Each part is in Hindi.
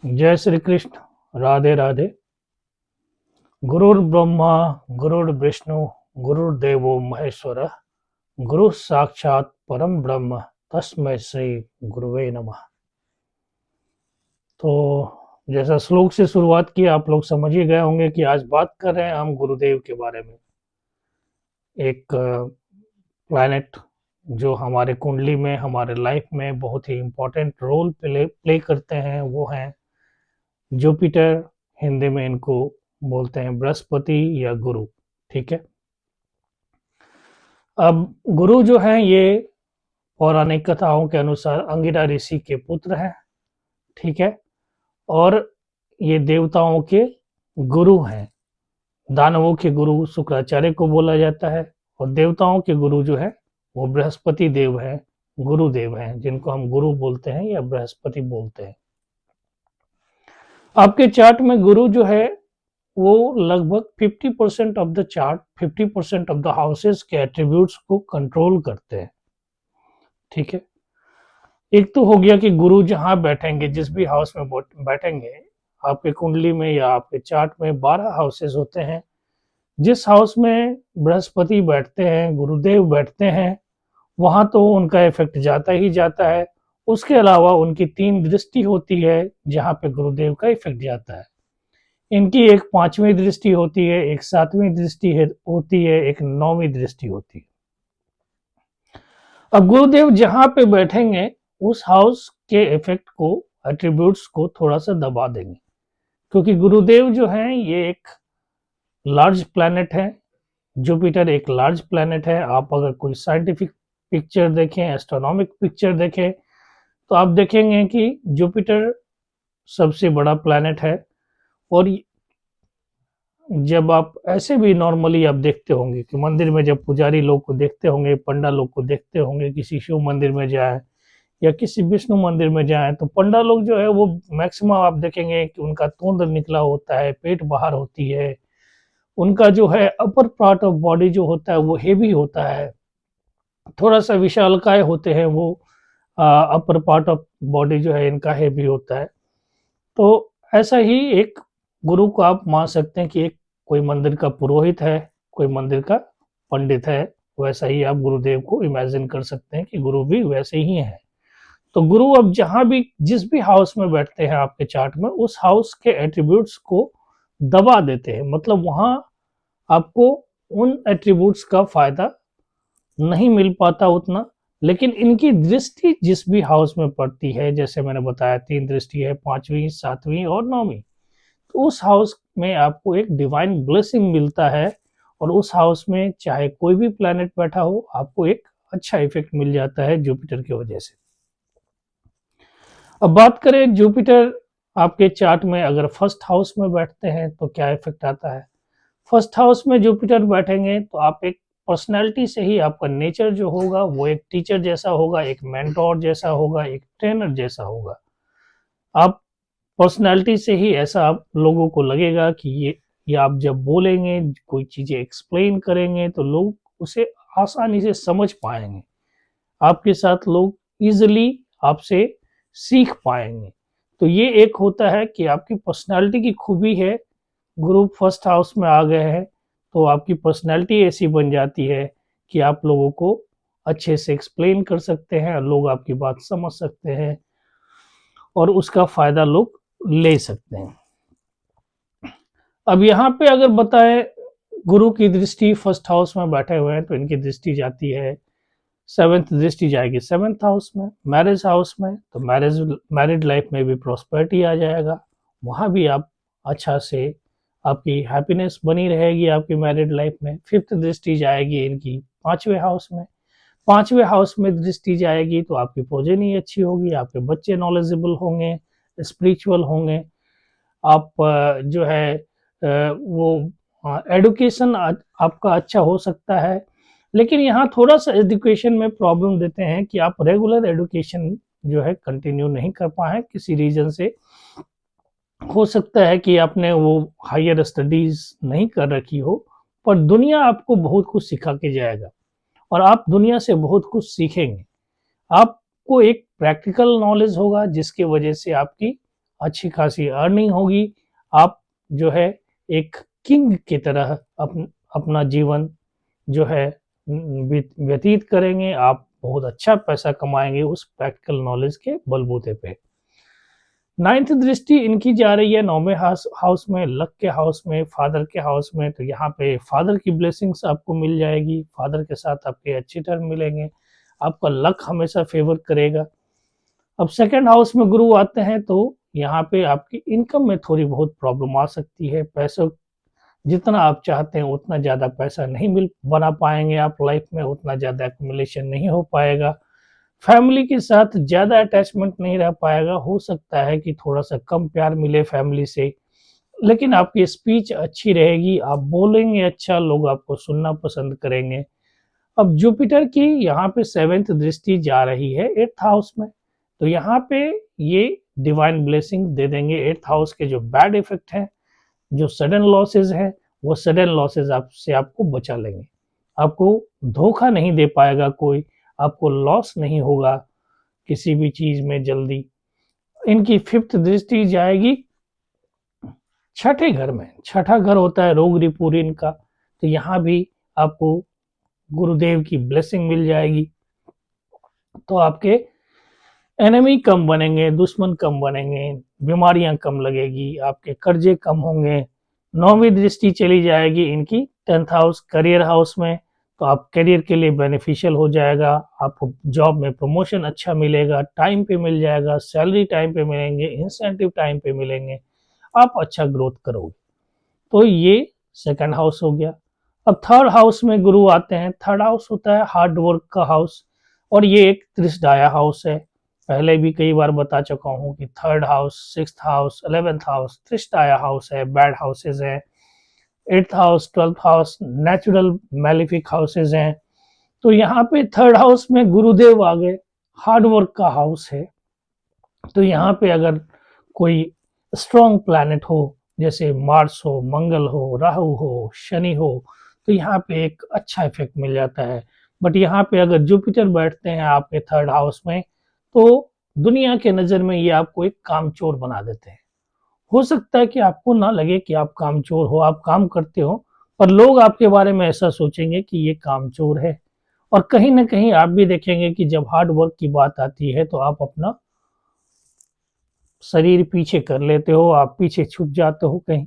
जय श्री कृष्ण। राधे राधे। गुरुर् ब्रह्मा गुरुर्विष्णु गुरुर्देवो महेश्वर गुरु साक्षात परम ब्रह्म तस्मै श्री गुरुवे नमः। तो जैसा श्लोक से शुरुआत की, आप लोग समझ ही गए होंगे कि आज बात कर रहे हैं हम गुरुदेव के बारे में। एक प्लैनेट जो हमारे कुंडली में, हमारे लाइफ में बहुत ही इम्पोर्टेंट रोल प्ले करते हैं, वो हैं जुपिटर। हिंदी में इनको बोलते हैं बृहस्पति या गुरु। ठीक है। अब गुरु जो हैं ये पौराणिक कथाओं के अनुसार अंगिरा ऋषि के पुत्र हैं। ठीक है। और ये देवताओं के गुरु हैं। दानवों के गुरु शुक्राचार्य को बोला जाता है, और देवताओं के गुरु जो है वो बृहस्पति देव हैं, गुरुदेव हैं, जिनको हम गुरु बोलते हैं या बृहस्पति बोलते हैं। आपके चार्ट में गुरु जो है वो लगभग 50% of the chart, 50% of the houses के एट्रीब्यूट्स को कंट्रोल करते हैं। ठीक है। एक तो हो गया कि गुरु जहां बैठेंगे, जिस भी हाउस में बैठेंगे, आपके कुंडली में या आपके चार्ट में 12 हाउसेस होते हैं। जिस हाउस में बृहस्पति बैठते हैं, गुरुदेव बैठते हैं, वहां तो उनका इफेक्ट जाता ही जाता है। उसके अलावा उनकी 3 दृष्टि होती है जहां पे गुरुदेव का इफेक्ट जाता है। इनकी एक 5वीं दृष्टि होती है, एक 7वीं दृष्टि होती है, एक 9वीं दृष्टि होती है। अब गुरुदेव जहां पे बैठेंगे उस हाउस के इफेक्ट को, एट्रीब्यूट्स को थोड़ा सा दबा देंगे, क्योंकि गुरुदेव जो हैं ये एक लार्ज प्लैनेट है। जुपिटर एक लार्ज प्लैनेट है। आप अगर कोई साइंटिफिक पिक्चर देखें, एस्ट्रोनॉमिक पिक्चर देखें, तो आप देखेंगे कि जुपिटर सबसे बड़ा प्लैनेट है। और जब आप ऐसे भी नॉर्मली आप देखते होंगे कि मंदिर में जब पुजारी लोग को देखते होंगे, पंडा लोग को देखते होंगे, किसी शिव मंदिर में जाए या किसी विष्णु मंदिर में जाए, तो पंडा लोग जो है वो मैक्सिमम आप देखेंगे कि उनका तोंद निकला होता है, पेट बाहर होती है, उनका जो है अपर पार्ट ऑफ बॉडी जो होता है वो हेवी होता है, थोड़ा सा विशालकाय होते हैं वो। अपर पार्ट ऑफ बॉडी जो है इनका हेवी होता है। तो ऐसा ही एक गुरु को आप मान सकते हैं कि एक कोई मंदिर का पुरोहित है, कोई मंदिर का पंडित है। वैसा ही आप गुरुदेव को इमेजिन कर सकते हैं कि गुरु भी वैसे ही हैं। तो गुरु अब जहां भी, जिस भी हाउस में बैठते हैं आपके चार्ट में, उस हाउस के एट्रीब्यूट्स को दबा देते हैं। मतलब वहां आपको उन एट्रीब्यूट्स का फायदा नहीं मिल पाता उतना। लेकिन इनकी दृष्टि जिस भी हाउस में पड़ती है, जैसे मैंने बताया 3 दृष्टि है, 5वीं, 7वीं और 9वीं, तो उस हाउस में आपको एक डिवाइन ब्लेसिंग मिलता है। और उस हाउस में चाहे कोई भी प्लैनेट बैठा हो, आपको एक अच्छा इफेक्ट मिल जाता है जुपिटर की वजह से। अब बात करें जुपिटर आपके चार्ट में अगर फर्स्ट हाउस में बैठते हैं तो क्या इफेक्ट आता है। फर्स्ट हाउस में जुपिटर बैठेंगे तो आप एक पर्सनैलिटी से ही, आपका नेचर जो होगा वो एक टीचर जैसा होगा, एक मेंटोर जैसा होगा, एक ट्रेनर जैसा होगा। आप पर्सनैलिटी से ही ऐसा आप लोगों को लगेगा कि ये आप जब बोलेंगे, कोई चीज़ें एक्सप्लेन करेंगे, तो लोग उसे आसानी से समझ पाएंगे। आपके साथ लोग ईजिली आपसे सीख पाएंगे। तो ये एक होता है कि आपकी पर्सनैलिटी की खूबी है। गुरु फर्स्ट हाउस में आ गए हैं तो आपकी पर्सनैलिटी ऐसी बन जाती है कि आप लोगों को अच्छे से एक्सप्लेन कर सकते हैं, लोग आपकी बात समझ सकते हैं और उसका फ़ायदा लोग ले सकते हैं। अब यहाँ पे अगर बताएं, गुरु की दृष्टि फर्स्ट हाउस में बैठे हुए हैं तो इनकी दृष्टि जाती है, 7th दृष्टि जाएगी 7th हाउस में, मैरिज हाउस में, तो मैरिड लाइफ में भी प्रॉस्पेरिटी आ जाएगा। वहाँ भी आप अच्छा से, आपकी हैप्पीनेस बनी रहेगी आपकी मैरिड लाइफ में। 5th दृष्टि जाएगी इनकी 5वें हाउस में। 5वें हाउस में दृष्टि जाएगी तो आपकी प्रोजेनी अच्छी होगी, आपके बच्चे नॉलेजेबल होंगे, स्पिरिचुअल होंगे। आप जो है वो एडुकेशन आपका अच्छा हो सकता है। लेकिन यहाँ थोड़ा सा एजुकेशन में प्रॉब्लम देते हैं कि आप रेगुलर एडुकेशन जो है कंटिन्यू नहीं कर पाए किसी रीजन से। हो सकता है कि आपने वो हायर स्टडीज नहीं कर रखी हो, पर दुनिया आपको बहुत कुछ सिखा के जाएगा और आप दुनिया से बहुत कुछ सीखेंगे। आपको एक प्रैक्टिकल नॉलेज होगा जिसकी वजह से आपकी अच्छी खासी अर्निंग होगी, आप जो है एक किंग की तरह अपना जीवन जो है व्यतीत करेंगे, आप बहुत अच्छा पैसा कमाएंगे उस प्रैक्टिकल नॉलेज के बलबूते पे। 9th दृष्टि इनकी जा रही है 9वें हाउस में, लक के हाउस में, फादर के हाउस में। तो यहाँ पे फादर की ब्लेसिंग्स आपको मिल जाएगी, फादर के साथ आपके अच्छे टर्म मिलेंगे, आपका लक हमेशा फेवर करेगा। अब सेकंड हाउस में गुरु आते हैं तो यहाँ पे आपकी इनकम में थोड़ी बहुत प्रॉब्लम आ सकती है, पैसों जितना आप चाहते हैं उतना ज़्यादा पैसा नहीं बना पाएंगे आप लाइफ में, उतना ज़्यादा एक्यूमुलेशन नहीं हो पाएगा, फैमिली के साथ ज़्यादा अटैचमेंट नहीं रह पाएगा, हो सकता है कि थोड़ा सा कम प्यार मिले फैमिली से, लेकिन आपकी स्पीच अच्छी रहेगी, आप बोलेंगे अच्छा, लोग आपको सुनना पसंद करेंगे। अब जुपिटर की यहाँ पे 7th दृष्टि जा रही है 8th हाउस में, तो यहाँ पे ये डिवाइन ब्लेसिंग दे देंगे। 8th हाउस के जो बैड इफेक्ट हैं, जो सडन लॉसेज हैं, वो सडन लॉसेज आपसे आपको बचा लेंगे, आपको धोखा नहीं दे पाएगा कोई, आपको लॉस नहीं होगा किसी भी चीज में जल्दी। इनकी 5th दृष्टि जाएगी छठे घर में, छठा घर होता है रोग रिपुरीन का, तो यहाँ भी आपको गुरुदेव की ब्लेसिंग मिल जाएगी, तो आपके एनिमी कम बनेंगे, दुश्मन कम बनेंगे, बीमारियां कम लगेगी, आपके कर्जे कम होंगे। 9वीं दृष्टि चली जाएगी इनकी 10th हाउस करियर हाउस में, तो आप करियर के लिए बेनिफिशियल हो जाएगा, आपको जॉब में प्रमोशन अच्छा मिलेगा, टाइम पे मिल जाएगा, सैलरी टाइम पे मिलेंगे, इंसेंटिव टाइम पे मिलेंगे, आप अच्छा ग्रोथ करोगे। तो ये सेकंड हाउस हो गया। अब थर्ड हाउस में गुरु आते हैं, थर्ड हाउस होता है हार्ड वर्क का हाउस, और ये एक त्रिशदाया हाउस है, पहले भी कई बार बता चुका हूँ कि third house, 6th house, 11th house त्रिशदाया हाउस है, बैड हाउसेज हैं। 8th house, 12th house natural malefic houses हैं। तो यहाँ पे थर्ड हाउस में गुरुदेव आ गए, हार्ड वर्क का हाउस है, तो यहाँ पे अगर कोई स्ट्रॉन्ग प्लैनेट हो, जैसे मार्स हो, मंगल हो, राहु हो, शनि हो, तो यहाँ पे एक अच्छा इफेक्ट मिल जाता है। बट यहाँ पे अगर जुपिटर बैठते हैं आपके थर्ड हाउस में, तो दुनिया के नज़र में ये आपको एक कामचोर बना देते हैं। हो सकता है कि आपको ना लगे कि आप कामचोर हो, आप काम करते हो, पर लोग आपके बारे में ऐसा सोचेंगे कि ये कामचोर है। और कहीं ना कहीं आप भी देखेंगे कि जब हार्ड वर्क की बात आती है तो आप अपना शरीर पीछे कर लेते हो, आप पीछे छुप जाते हो कहीं।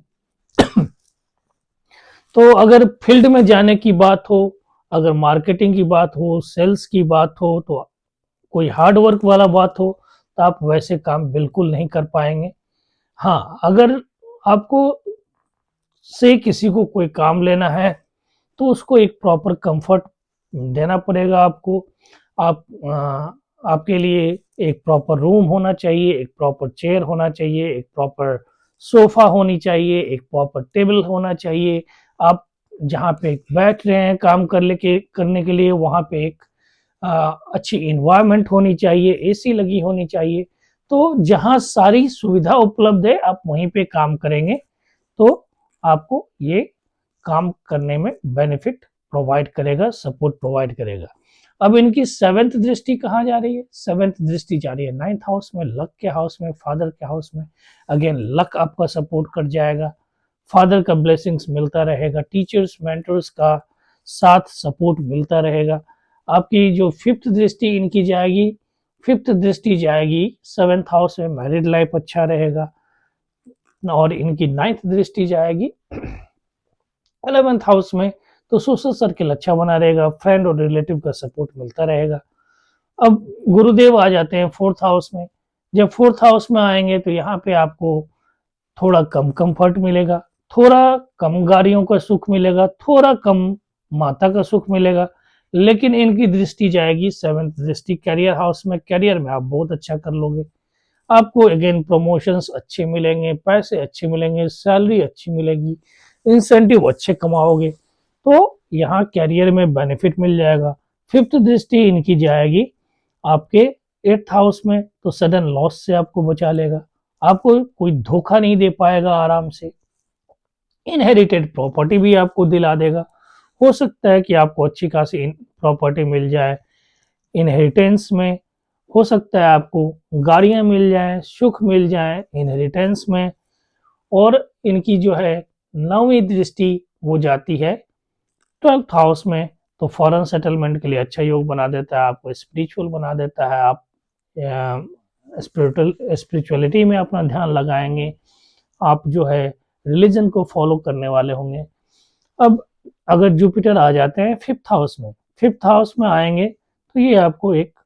तो अगर फील्ड में जाने की बात हो, अगर मार्केटिंग की बात हो, सेल्स की बात हो, तो कोई हार्ड वर्क वाला बात हो, तो आप वैसे काम बिल्कुल नहीं कर पाएंगे। हाँ, अगर आपको से किसी को कोई काम लेना है तो उसको एक प्रॉपर कंफर्ट देना पड़ेगा आपको। आप आपके लिए एक प्रॉपर रूम होना चाहिए, एक प्रॉपर चेयर होना चाहिए, एक प्रॉपर सोफा होनी चाहिए, एक प्रॉपर टेबल होना चाहिए। आप जहाँ पे बैठ रहे हैं काम करने के लिए वहाँ पे एक अच्छी इन्वायरमेंट होनी चाहिए, एसी लगी होनी चाहिए। तो जहाँ सारी सुविधा उपलब्ध है आप वहीं पे काम करेंगे, तो आपको ये काम करने में बेनिफिट प्रोवाइड करेगा, सपोर्ट प्रोवाइड करेगा। अब इनकी 7th दृष्टि कहाँ जा रही है? 7th दृष्टि जा रही है 9th हाउस में, लक के हाउस में, फादर के हाउस में। अगेन लक आपका सपोर्ट कर जाएगा, फादर का ब्लेसिंग्स मिलता रहेगा, टीचर्स मेंटर्स का साथ सपोर्ट मिलता रहेगा। आपकी जो 5th दृष्टि इनकी जाएगी, 5th दृष्टि जाएगी 7th हाउस में, मैरिड लाइफ अच्छा रहेगा। और इनकी 9th दृष्टि जाएगी 11th हाउस में, तो सोशल सर्किल अच्छा बना रहेगा, फ्रेंड और रिलेटिव का सपोर्ट मिलता रहेगा। अब गुरुदेव आ जाते हैं 4th हाउस में, जब 4th हाउस में आएंगे तो यहाँ पे आपको थोड़ा कम कंफर्ट मिलेगा, थोड़ा कम गाड़ियों का सुख मिलेगा, थोड़ा कम माता का सुख मिलेगा, लेकिन इनकी दृष्टि जाएगी 7th दृष्टि करियर हाउस में, करियर में आप बहुत अच्छा कर लोगे, आपको अगेन प्रमोशंस अच्छे मिलेंगे, पैसे अच्छे मिलेंगे, सैलरी अच्छी मिलेगी, इंसेंटिव अच्छे कमाओगे, तो यहाँ कैरियर में बेनिफिट मिल जाएगा। 5th दृष्टि इनकी जाएगी आपके 8th हाउस में, तो सडन लॉस से आपको बचा लेगा, आपको कोई धोखा नहीं दे पाएगा आराम से। इनहेरिटेड प्रॉपर्टी भी आपको दिला देगा, हो सकता है कि आपको अच्छी खासी प्रॉपर्टी मिल जाए इनहेरिटेंस में, हो सकता है आपको गाड़ियाँ मिल जाएँ, सुख मिल जाएँ इनहेरिटेंस में, और इनकी जो है 9वीं दृष्टि वो जाती है 12th हाउस में, तो फॉरेन सेटलमेंट के लिए अच्छा योग बना देता है, आपको स्पिरिचुअल बना देता है, आप स्पिरिचुअलिटी में अपना ध्यान लगाएँगे, आप जो है रिलीजन को फॉलो करने वाले होंगे। अब अगर जुपिटर आ जाते हैं 5th हाउस में, 5th हाउस में आएँगे तो ये आपको एक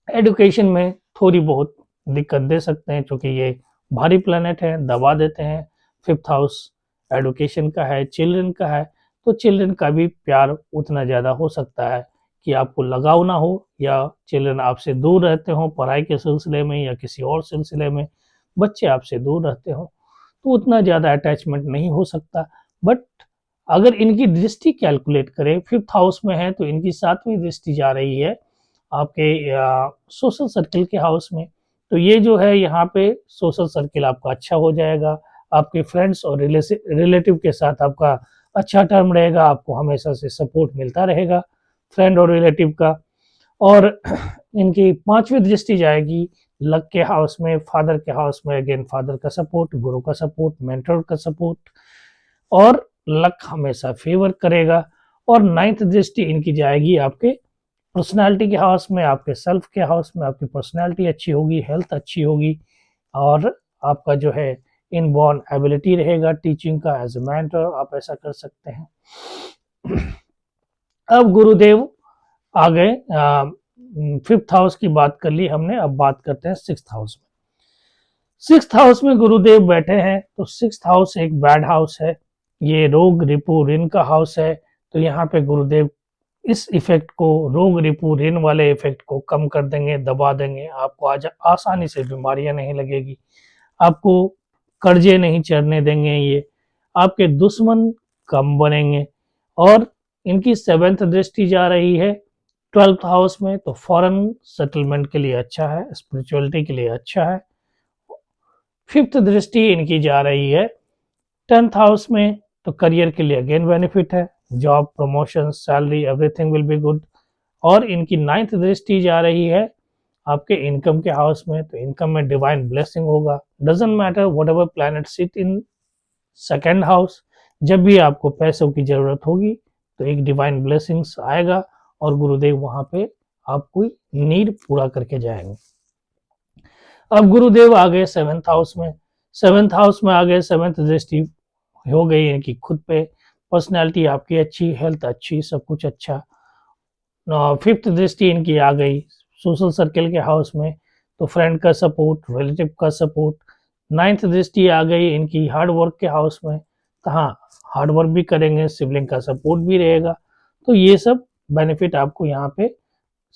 एजुकेशन में थोड़ी बहुत दिक्कत दे सकते हैं, क्योंकि ये भारी प्लैनेट है, दबा देते हैं। 5th हाउस एजुकेशन का है, चिल्ड्रन का है, तो चिल्ड्रन का भी प्यार उतना ज़्यादा हो सकता है कि आपको लगाव ना हो, या चिल्ड्रन आपसे दूर रहते हों पढ़ाई के सिलसिले में या किसी और सिलसिले में, बच्चे आपसे दूर रहते हों, तो उतना ज़्यादा अटैचमेंट नहीं हो सकता। बट अगर इनकी दृष्टि कैलकुलेट करें, 5th हाउस में है तो इनकी 7वीं दृष्टि जा रही है आपके सोशल सर्किल के हाउस में, तो ये जो है यहाँ पे सोशल सर्किल आपका अच्छा हो जाएगा, आपके फ्रेंड्स और रिलेटिव के साथ आपका अच्छा टर्म रहेगा, आपको हमेशा से सपोर्ट मिलता रहेगा फ्रेंड और रिलेटिव का। और इनकी 5वीं दृष्टि जाएगी लक के हाउस में, फादर के हाउस में, अगेन फादर का सपोर्ट, गुरु का सपोर्ट, मेंटर का सपोर्ट, और लक हमेशा फेवर करेगा। और 9th दृष्टि इनकी जाएगी आपके पर्सनालिटी के हाउस में, आपके सेल्फ के हाउस में, आपकी पर्सनालिटी अच्छी होगी, हेल्थ अच्छी होगी, और आपका जो है इनबॉर्न एबिलिटी रहेगा टीचिंग का, एज ए मेंटर आप ऐसा कर सकते हैं। अब गुरुदेव आ गए, 5th हाउस की बात कर ली हमने, अब बात करते हैं 6th हाउस में। 6th हाउस में गुरुदेव बैठे हैं, तो 6th हाउस एक बैड हाउस है, ये रोग रिपू ऋण का हाउस है, तो यहाँ पे गुरुदेव इस इफेक्ट को, रोग रिपू ऋण वाले इफेक्ट को कम कर देंगे, दबा देंगे, आपको आज आसानी से बीमारियां नहीं लगेगी, आपको कर्जे नहीं चढ़ने देंगे, ये आपके दुश्मन कम बनेंगे। और इनकी 7th दृष्टि जा रही है 12th हाउस में, तो फॉरेन सेटलमेंट के लिए अच्छा है, स्पिरिचुअलिटी के लिए अच्छा है। 5th दृष्टि इनकी जा रही है 10th हाउस में, तो करियर के लिए अगेन बेनिफिट है, job, promotion, salary, everything will be good. और इनकी 9th दृष्टि जा रही है आपके इनकम के हाउस में, तो इनकम में डिवाइन ब्लेसिंग होगा, doesn't matter what ever planet sit in 2nd house, जब भी आपको पैसों की जरूरत होगी तो एक डिवाइन ब्लेसिंग्स आएगा, और गुरुदेव वहां पे आपको नीड पूरा करके जाएंगे। अब गुरुदेव आ गए 7th हाउस में, 7th हाउस में आ गए, 7th दृष्टि हो गई इनकी खुद पे, पर्सनैलिटी आपकी अच्छी, हेल्थ अच्छी, सब कुछ अच्छा। 5th दृष्टि इनकी आ गई सोशल सर्किल के हाउस में, तो फ्रेंड का सपोर्ट, रिलेटिव का सपोर्ट। 9th दृष्टि आ गई इनकी हार्ड वर्क के हाउस में, तो हाँ हार्ड वर्क भी करेंगे, सिबलिंग का सपोर्ट भी रहेगा, तो ये सब बेनिफिट आपको यहाँ पे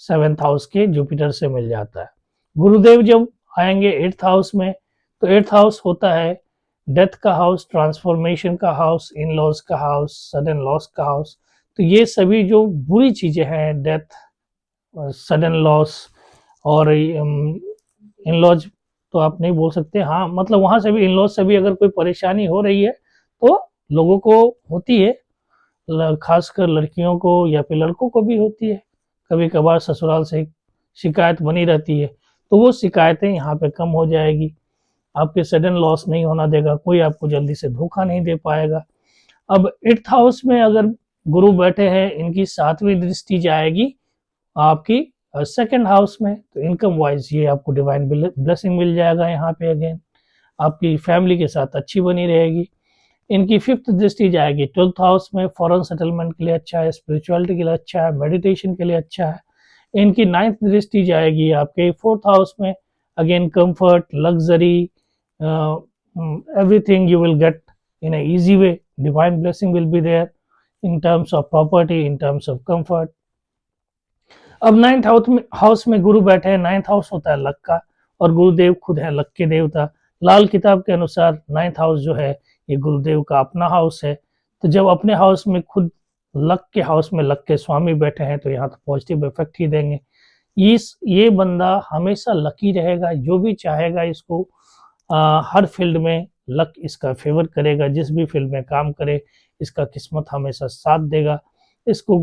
7th हाउस के जुपिटर से मिल जाता है। गुरुदेव जब आएंगे 8th हाउस में, तो 8th हाउस होता है डेथ का हाउस, ट्रांसफॉर्मेशन का हाउस, इन लॉज का हाउस, सडन लॉस का हाउस, तो ये सभी जो बुरी चीजें हैं, डेथ, सडन लॉस, और इन लॉज तो आप नहीं बोल सकते, हाँ मतलब वहां से भी, इन लॉज से भी अगर कोई परेशानी हो रही है तो लोगों को होती है, खासकर लड़कियों को या फिर लड़कों को भी होती है, कभी कभार ससुराल से शिकायत बनी रहती है, तो वो शिकायतें यहाँ पे कम हो जाएगी, आपके सडन लॉस नहीं होना देगा, कोई आपको जल्दी से धोखा नहीं दे पाएगा। अब 8th हाउस में अगर गुरु बैठे हैं, इनकी 7वीं दृष्टि जाएगी आपकी 2nd हाउस में, तो इनकम वाइज ये आपको डिवाइन ब्लेसिंग मिल जाएगा, यहाँ पे अगेन आपकी फैमिली के साथ अच्छी बनी रहेगी। इनकी 5th दृष्टि जाएगी 12th हाउस में, फॉरेन सेटलमेंट के लिए अच्छा है, स्पिरिचुअलिटी के लिए अच्छा है, मेडिटेशन के लिए अच्छा है। इनकी 9th दृष्टि जाएगी आपके 4th हाउस में, again comfort, luxury, everything you will get in a easy way, divine blessing will be there in terms of property, in terms of comfort। अब 9th हाउस में गुरु बैठे हैं, 9th हाउस होता है लक का, और गुरुदेव खुद है लक के देवता, लाल किताब के अनुसार 9th हाउस जो है ये गुरुदेव का अपना हाउस है, तो जब अपने हाउस में खुद लक के हाउस में लक के स्वामी बैठे हैं, तो यहाँ तो पॉजिटिव इफेक्ट ही देंगे। ये बंदा हमेशा लकी रहेगा, जो भी चाहेगा इसको हर फील्ड में लक इसका फेवर करेगा, जिस भी फील्ड में काम करे इसका किस्मत हमेशा साथ देगा, इसको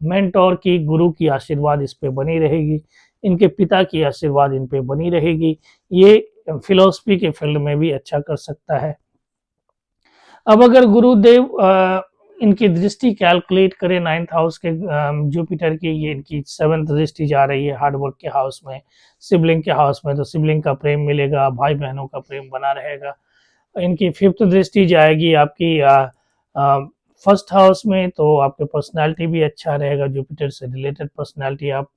मेंटोर की, गुरु की आशीर्वाद इस पे बनी रहेगी, इनके पिता की आशीर्वाद इन पे बनी रहेगी। ये फिलॉसफी के फील्ड में भी अच्छा कर सकता है। अब अगर गुरुदेव इनकी दृष्टि कैलकुलेट करें 9th हाउस के जुपिटर की, ये इनकी 7th दृष्टि जा रही है हार्डवर्क के हाउस में, सिबलिंग के हाउस में, तो सिबलिंग का प्रेम मिलेगा, भाई बहनों का प्रेम बना रहेगा। इनकी 5th दृष्टि जाएगी आपकी फर्स्ट हाउस में, तो आपके पर्सनालिटी भी अच्छा रहेगा, जुपिटर से रिलेटेड पर्सनालिटी आप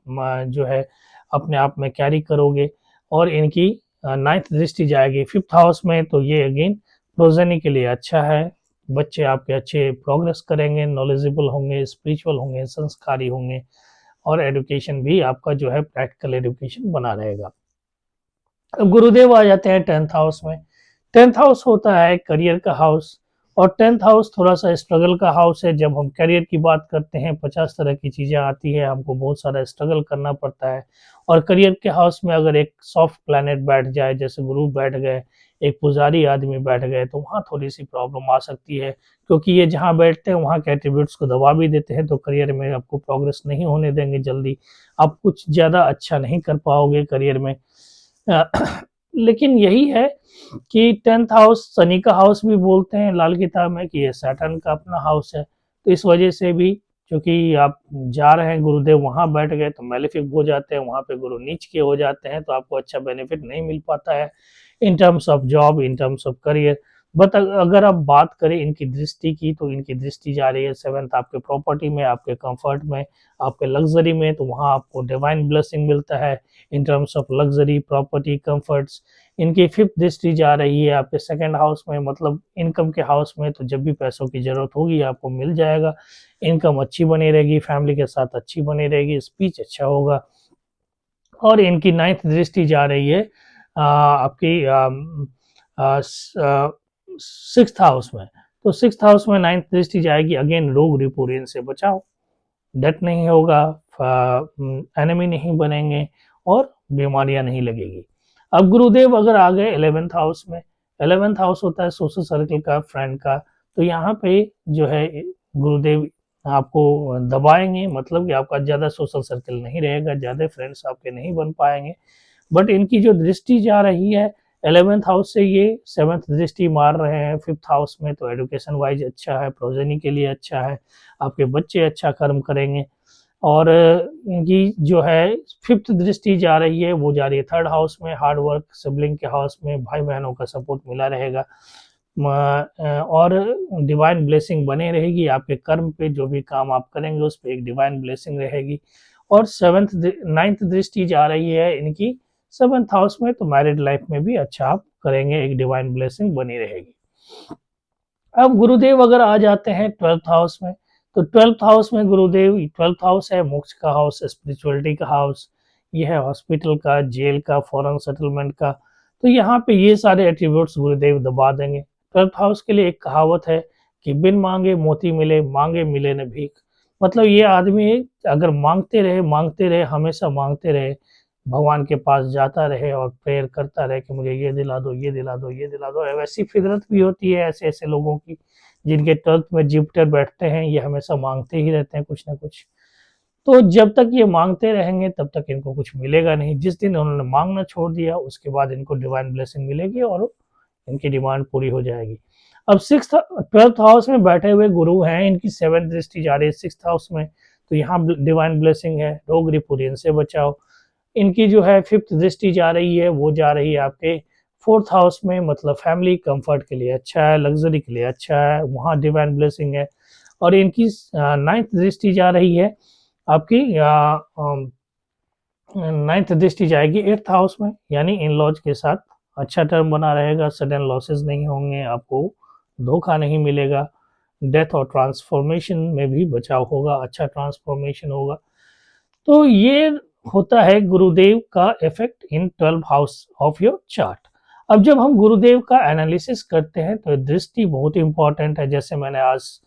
जो है अपने आप में कैरी करोगे। और इनकी 9th दृष्टि जाएगी 5th हाउस में, तो ये अगेन प्रोजनी के लिए अच्छा है। बच्चे आपके अच्छे प्रोग्रेस करेंगे, नॉलेजेबल होंगे, स्पिरिचुअल होंगे, संस्कारी होंगे, और एजुकेशन भी आपका जो है प्रैक्टिकल एजुकेशन बना रहेगा। अब गुरुदेव आ जाते हैं 10th हाउस में। 10th हाउस होता है करियर का हाउस, और 10th हाउस थोड़ा सा स्ट्रगल का हाउस है। जब हम करियर की बात करते हैं 50 तरह की चीज़ें आती है, हमको बहुत सारा स्ट्रगल करना पड़ता है। और करियर के हाउस में अगर एक सॉफ्ट प्लैनेट बैठ जाए, जैसे गुरु बैठ गए, एक पुजारी आदमी बैठ गए, तो वहाँ थोड़ी सी प्रॉब्लम आ सकती है, क्योंकि ये जहाँ बैठते हैं वहाँ के एट्रीब्यूट्स को दबा भी देते हैं, तो करियर में आपको प्रोग्रेस नहीं होने देंगे जल्दी, आप कुछ ज़्यादा अच्छा नहीं कर पाओगे करियर में। लेकिन यही है कि 10th हाउस शनि का हाउस भी बोलते हैं लाल किताब में कि ये सैटर्न का अपना हाउस है, तो इस वजह से भी, क्योंकि आप जा रहे हैं गुरुदेव वहाँ बैठ गए तो मैलेफिक हो जाते हैं, वहाँ पे गुरु नीच के हो जाते हैं, तो आपको अच्छा बेनिफिट नहीं मिल पाता है in terms of job, in terms of career. But अगर आप बात करें इनकी दृष्टि की, तो इनकी दृष्टि जा रही है 7th आपके प्रॉपर्टी में, आपके कंफर्ट में, आपके लग्जरी में, तो वहाँ आपको डिवाइन ब्लेसिंग मिलता है in terms of luxury, property, comforts. इनकी 5th दृष्टि जा रही है आपके 2nd हाउस में, मतलब इनकम के हाउस में, तो जब भी पैसों की जरूरत होगी आपको मिल जाएगा, इनकम अच्छी बनी रहेगी, फैमिली के साथ अच्छी बनी रहेगी, स्पीच अच्छा होगा। और इनकी 9th दृष्टि जा रही है आपकी 6th हाउस में, तो 6th हाउस में 9th दृष्टि जाएगी, अगेन रोग रिपुरियन से बचाओ, डेथ नहीं होगा, एनिमी नहीं बनेंगे, और बीमारियां नहीं लगेगी। अब गुरुदेव अगर आ गए 11th हाउस में, 11th हाउस होता है सोशल सर्कल का, फ्रेंड का, तो यहाँ पे जो है गुरुदेव आपको दबाएंगे, मतलब कि आपका ज़्यादा सोशल सर्कल नहीं रहेगा, ज़्यादा फ्रेंड्स आपके नहीं बन पाएंगे। बट इनकी जो दृष्टि जा रही है 11th हाउस से, ये 7th दृष्टि मार रहे हैं 5th हाउस में, तो एजुकेशन वाइज अच्छा है, प्रोजेनी के लिए अच्छा है, आपके बच्चे अच्छा कर्म करेंगे। और इनकी जो है 5th दृष्टि जा रही है, वो जा रही है 3rd हाउस में, हार्ड वर्क, सिबलिंग के हाउस में, भाई बहनों का सपोर्ट मिला रहेगा, और डिवाइन ब्लेसिंग बने रहेगी, आपके कर्म पे जो भी काम आप करेंगे उस पर एक डिवाइन ब्लेसिंग रहेगी। और 9th दृष्टि जा रही है इनकी 7th हाउस में, तो मैरिड लाइफ में भी अच्छा आप करेंगे, एक डिवाइन ब्लेसिंग बनी रहेगी। अब गुरुदेव अगर आ जाते हैं 12th हाउस में, तो 12th हाउस में गुरुदेव, 12th हाउस है मोक्ष का हाउस, स्पिरिचुअलिटी का हाउस, ये है हॉस्पिटल का, जेल का, फॉरेन सेटलमेंट का, तो यहाँ पे ये सारे एट्रीब्यूट्स गुरुदेव दबा देंगे। 12th हाउस के लिए एक कहावत है कि बिन मांगे मोती मिले, मांगे मिले न भीख। मतलब ये आदमी अगर मांगते रहे, हमेशा मांगते रहे, भगवान के पास जाता रहे और प्रेयर करता रहे कि मुझे ये दिला दो, ये दिला दो, ये दिला दो, वैसी फितरत भी होती है ऐसे ऐसे लोगों की जिनके 12th में जुपिटर बैठते हैं, ये हमेशा मांगते ही रहते हैं कुछ ना कुछ। तो जब तक ये मांगते रहेंगे तब तक इनको कुछ मिलेगा नहीं, जिस दिन उन्होंने मांगना छोड़ दिया उसके बाद इनको डिवाइन ब्लेसिंग मिलेगी और इनकी डिमांड पूरी हो जाएगी। अब 12th हाउस में बैठे हुए गुरु हैं, इनकी 7th दृष्टि जा रही है 6th हाउस में, तो यहाँ डिवाइन ब्लेसिंग है, रोग रिपुरियन से बचाओ। इनकी जो है 5th दृष्टि जा रही है, वो जा रही है आपके 4th हाउस में, मतलब फैमिली कंफर्ट के लिए अच्छा है, लग्जरी के लिए अच्छा है, वहाँ डिवाइन ब्लेसिंग है। और इनकी 9th दृष्टि जा रही है आपकी 9th दृष्टि जाएगी 8th हाउस में, यानी इन लॉज के साथ अच्छा टर्म बना रहेगा, सडन लॉसेस नहीं होंगे, आपको धोखा नहीं मिलेगा, डेथ और ट्रांसफॉर्मेशन में भी बचाव होगा, अच्छा ट्रांसफॉर्मेशन होगा। तो ये होता है गुरुदेव का effect in 12 house of your chart. अब जब हम गुरुदेव का एनालिसिस करते हैं तो दृष्टि बहुत इंपॉर्टेंट है, जैसे मैंने आज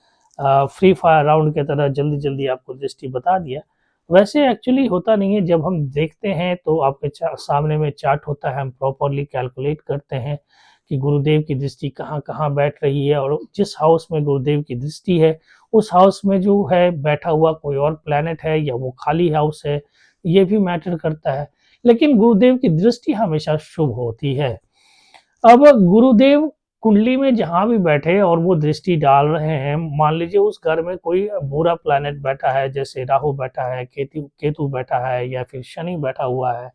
फ्री फायर राउंड की तरह जल्दी जल्दी आपको दृष्टि बता दिया, वैसे एक्चुअली होता नहीं है। जब हम देखते हैं तो आपके सामने में चार्ट होता है, हम प्रॉपरली कैलकुलेट करते हैं कि गुरुदेव की दृष्टि कहाँ कहाँ बैठ रही है, और जिस हाउस में गुरुदेव की दृष्टि है उस हाउस में जो है बैठा हुआ कोई और प्लैनेट है, या वो खाली हाउस है, ये भी मैटर करता है। लेकिन गुरुदेव की दृष्टि हमेशा शुभ होती है। अब गुरुदेव कुंडली में जहाँ भी बैठे और वो दृष्टि डाल रहे हैं, मान लीजिए उस घर में कोई बुरा प्लैनेट बैठा है, जैसे राहु बैठा है, केतु केतु बैठा है या फिर शनि बैठा हुआ है,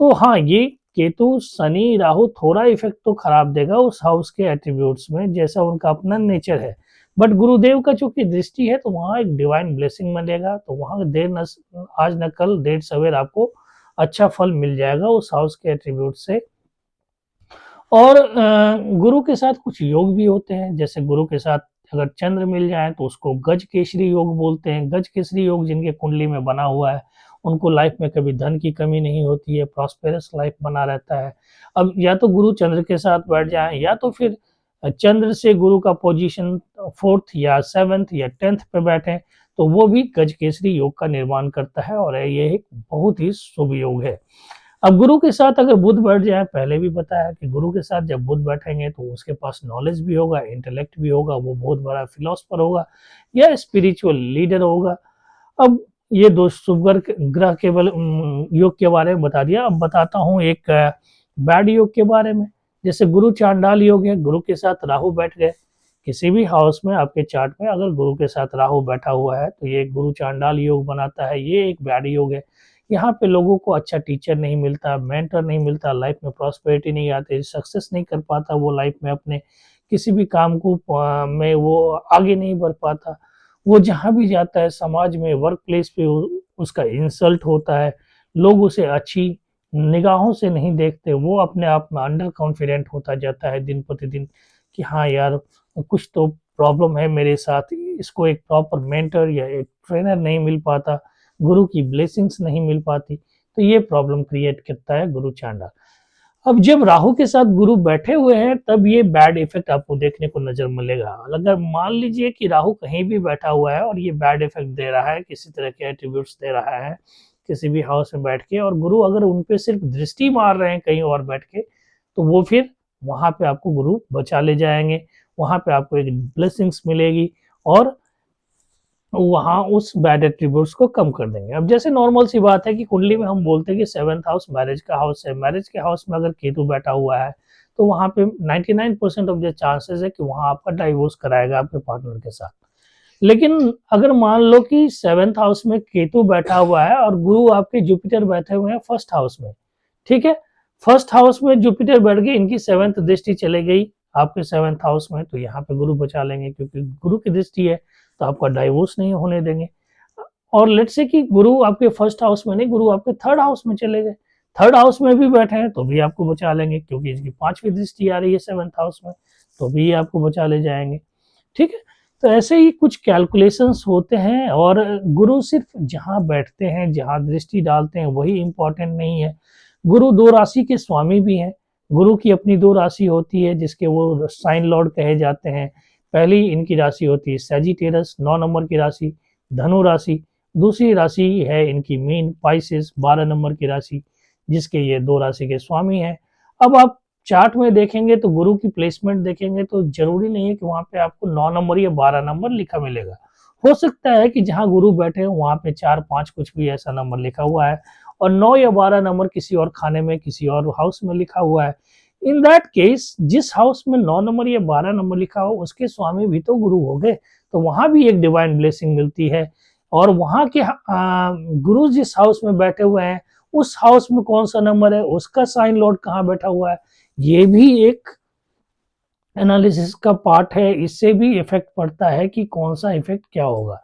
तो हाँ, ये केतु, शनि, राहु थोड़ा इफ़ेक्ट तो खराब देगा उस हाउस के एट्रिब्यूट्स में, जैसा उनका अपना नेचर है। बट गुरुदेव का चूँकि दृष्टि है, तो वहाँ एक डिवाइन ब्लेसिंग मिलेगा, तो वहाँ आज न कल, देर सवेर आपको अच्छा फल मिल जाएगा उस हाउस के एट्रिब्यूट से। और गुरु के साथ कुछ योग भी होते हैं, जैसे गुरु के साथ अगर चंद्र मिल जाए तो उसको गज केसरी योग बोलते हैं। गज केसरी योग जिनके कुंडली में बना हुआ है, उनको लाइफ में कभी धन की कमी नहीं होती है, प्रॉस्पेरस लाइफ बना रहता है। अब या तो गुरु चंद्र के साथ बैठ जाए, या तो फिर चंद्र से गुरु का पोजीशन 4th या 7th या 10th पे बैठे, तो वो भी गज केसरी योग का निर्माण करता है, और ये एक बहुत ही शुभ योग है। अब गुरु के साथ अगर बुध बैठ जाए, पहले भी बताया कि गुरु के साथ जब बुध बैठेंगे तो उसके पास नॉलेज भी होगा, इंटेलेक्ट भी होगा, वो बहुत बड़ा फिलोसफर होगा या स्पिरिचुअल लीडर होगा। अब ये दो शुभ ग्रह केवल योग के बारे में बता दिया। अब बताता हूँ एक बैड योग के बारे में। जैसे गुरु चांडाल योग है, गुरु के साथ राहु बैठ गए। किसी भी हाउस में आपके चार्ट में अगर गुरु के साथ राहु बैठा हुआ है, तो ये गुरु चांडाल योग बनाता है। ये एक बैड योग है। यहाँ पे लोगों को अच्छा टीचर नहीं मिलता, मेंटर नहीं मिलता, लाइफ में प्रॉस्पेरिटी नहीं आती, सक्सेस नहीं कर पाता वो लाइफ में, अपने किसी भी काम को में वो आगे नहीं बढ़ पाता। वो जहाँ भी जाता है समाज में, वर्क प्लेस पे उसका इंसल्ट होता है, लोग उसे अच्छी निगाहों से नहीं देखते, वो अपने आप में अंडर कॉन्फिडेंट होता जाता है दिन प्रतिदिन कि हाँ यार, कुछ तो प्रॉब्लम है मेरे साथ, इसको एक प्रॉपर मेंटर या एक ट्रेनर नहीं मिल पाता, गुरु की ब्लेसिंग्स नहीं मिल पाती, तो ये प्रॉब्लम क्रिएट करता है गुरु चांडाल। अब जब राहु के साथ गुरु बैठे हुए हैं, तब ये बैड इफेक्ट आपको देखने को नजर मिलेगा। अगर मान लीजिए कि राहु कहीं भी बैठा हुआ है और ये बैड इफेक्ट दे रहा है, किसी तरह के एट्रीब्यूट्स दे रहा है किसी भी हाउस में बैठ के, और गुरु अगर उन पे सिर्फ दृष्टि मार रहे हैं कहीं और बैठ के, तो वो फिर वहां पे आपको गुरु बचा ले जाएंगे, वहां पे आपको एक ब्लेसिंग्स मिलेगी, और वहाँ उस बैड एट्रीब्यूट्स को कम कर देंगे। अब जैसे नॉर्मल सी बात है कि कुंडली में हम बोलते हैं कि 7th हाउस मैरिज का हाउस है, मैरिज के हाउस में अगर केतु बैठा हुआ है, तो वहाँ पे 99% ऑफ द चांसेस है कि वहाँ आपका डाइवोर्स कराएगा आपके पार्टनर के साथ। लेकिन अगर मान लो कि 7th हाउस में केतु बैठा हुआ है और गुरु आपके जुपिटर बैठे हुए हैं फर्स्ट हाउस में, ठीक है, फर्स्ट हाउस में जुपिटर बैठ गई, इनकी 7th दृष्टि चले गई आपके 7th हाउस में, तो यहाँ पे गुरु बचा लेंगे, क्योंकि गुरु की दृष्टि है, तो आपका डाइवोर्स नहीं होने देंगे। और लेट्स से कि गुरु आपके फर्स्ट हाउस में नहीं, गुरु आपके 3rd हाउस में चले गए, 3rd हाउस में भी बैठे हैं तो भी आपको बचा लेंगे, क्योंकि इसकी 5वीं दृष्टि आ रही है 7th हाउस में, तो भी ये आपको बचा ले जाएंगे। ठीक है, तो ऐसे ही कुछ कैलकुलेशंस होते हैं, और गुरु सिर्फ जहाँ बैठते हैं, जहाँ दृष्टि डालते हैं, वही इंपॉर्टेंट नहीं है। गुरु 2 राशि के स्वामी भी हैं। गुरु की अपनी 2 राशि होती है, जिसके वो साइन लॉर्ड कहे जाते हैं। पहली इनकी राशि होती है सैजिटेरस, 9 नंबर की राशि, धनु राशि। दूसरी राशि है इनकी मीन, पाइसेस, 12 नंबर की राशि, जिसके ये 2 राशि के स्वामी हैं। अब आप चार्ट में देखेंगे तो गुरु की प्लेसमेंट देखेंगे, तो जरूरी नहीं है कि वहां पे आपको 9 नंबर या 12 नंबर लिखा मिलेगा। हो सकता है कि जहां गुरु बैठे हो वहां पे 4, 5 कुछ भी ऐसा नंबर लिखा हुआ है, और 9 या 12 नंबर किसी और खाने में, किसी और हाउस में लिखा हुआ है। इन दैट केस, जिस हाउस में 9 नंबर या 12 नंबर लिखा हो, उसके स्वामी भी तो गुरु हो गए, तो वहां भी एक डिवाइन ब्लेसिंग मिलती है। और वहां के गुरु जिस हाउस में बैठे हुए हैं, उस हाउस में कौन सा नंबर है, उसका साइन लॉर्ड कहाँ बैठा हुआ है, ये भी एक एनालिसिस का पार्ट है। इससे भी इफेक्ट पड़ता है कि कौन सा इफेक्ट क्या होगा।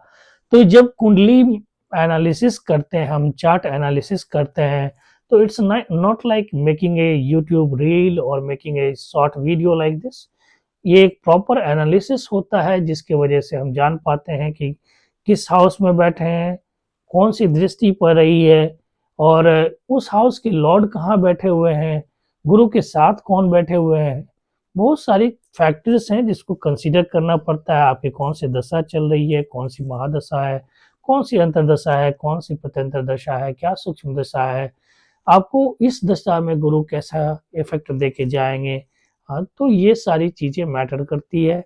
तो जब कुंडली एनालिसिस करते हैं, हम चार्ट एनालिसिस करते हैं, तो it's not like making a YouTube reel और making a short video like this. ये एक प्रॉपर एनालिसिस होता है, जिसके वजह से हम जान पाते हैं कि किस हाउस में बैठे हैं, कौन सी दृष्टि पड़ रही है, और उस हाउस के लॉर्ड कहाँ बैठे हुए हैं, गुरु के साथ कौन बैठे हुए हैं। बहुत सारी फैक्टर्स हैं जिसको कंसीडर करना पड़ता है। आपकी कौन सी दशा चल रही है, कौन सी महादशा है, कौन सी अंतरदशा है, कौन सी प्रत्यंतर दशा है, क्या सूक्ष्म दशा है, आपको इस दशा में गुरु कैसा इफेक्ट दे के जाएंगे। हाँ, तो ये सारी चीज़ें मैटर करती है।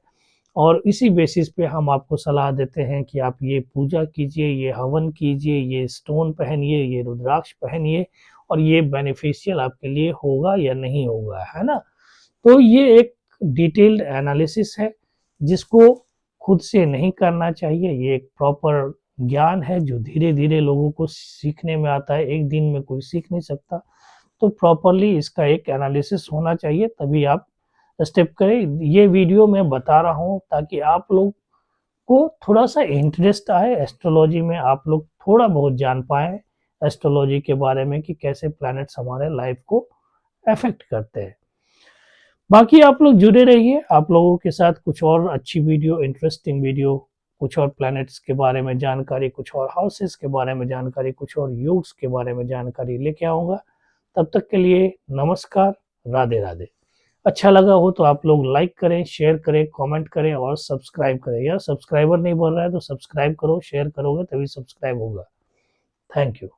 और इसी बेसिस पे हम आपको सलाह देते हैं कि आप ये पूजा कीजिए, ये हवन कीजिए, ये स्टोन पहनिए, ये रुद्राक्ष पहनिए और ये बेनिफिशियल आपके लिए होगा या नहीं होगा, है ना? तो ये एक डिटेल्ड एनालिसिस है जिसको खुद से नहीं करना चाहिए। ये एक प्रॉपर ज्ञान है जो धीरे-धीरे लोगों को सीखने में आता है, एक दिन में कोई सीख नहीं सकता। तो प्रॉपरली इसका एक एनालिसिस होना चाहिए तभी आप स्टेप करें। ये वीडियो मैं बता रहा हूँ ताकि आप लोग को थोड़ा-सा इंटरेस्ट आए एस्ट्रोलॉजी में, आप लोग थोड़ा बहुत जान पाएँ एस्ट्रोलॉजी के बारे में कि कैसे प्लैनेट्स हमारे लाइफ को अफ़ेक्ट करते हैं। बाकी आप लोग जुड़े रहिए, आप लोगों के साथ कुछ और अच्छी वीडियो, इंटरेस्टिंग वीडियो, कुछ और प्लैनेट्स के बारे में जानकारी, कुछ और हाउसेस के बारे में जानकारी, कुछ और योग्स के बारे में जानकारी लेके आऊँगा। तब तक के लिए नमस्कार, राधे-राधे। अच्छा लगा हो तो आप लोग लाइक करें, शेयर करें, कमेंट करें और सब्सक्राइब करें। यार सब्सक्राइबर नहीं बढ़ रहा है तो सब्सक्राइब करो, शेयर करोगे तभी सब्सक्राइब होगा। Thank you.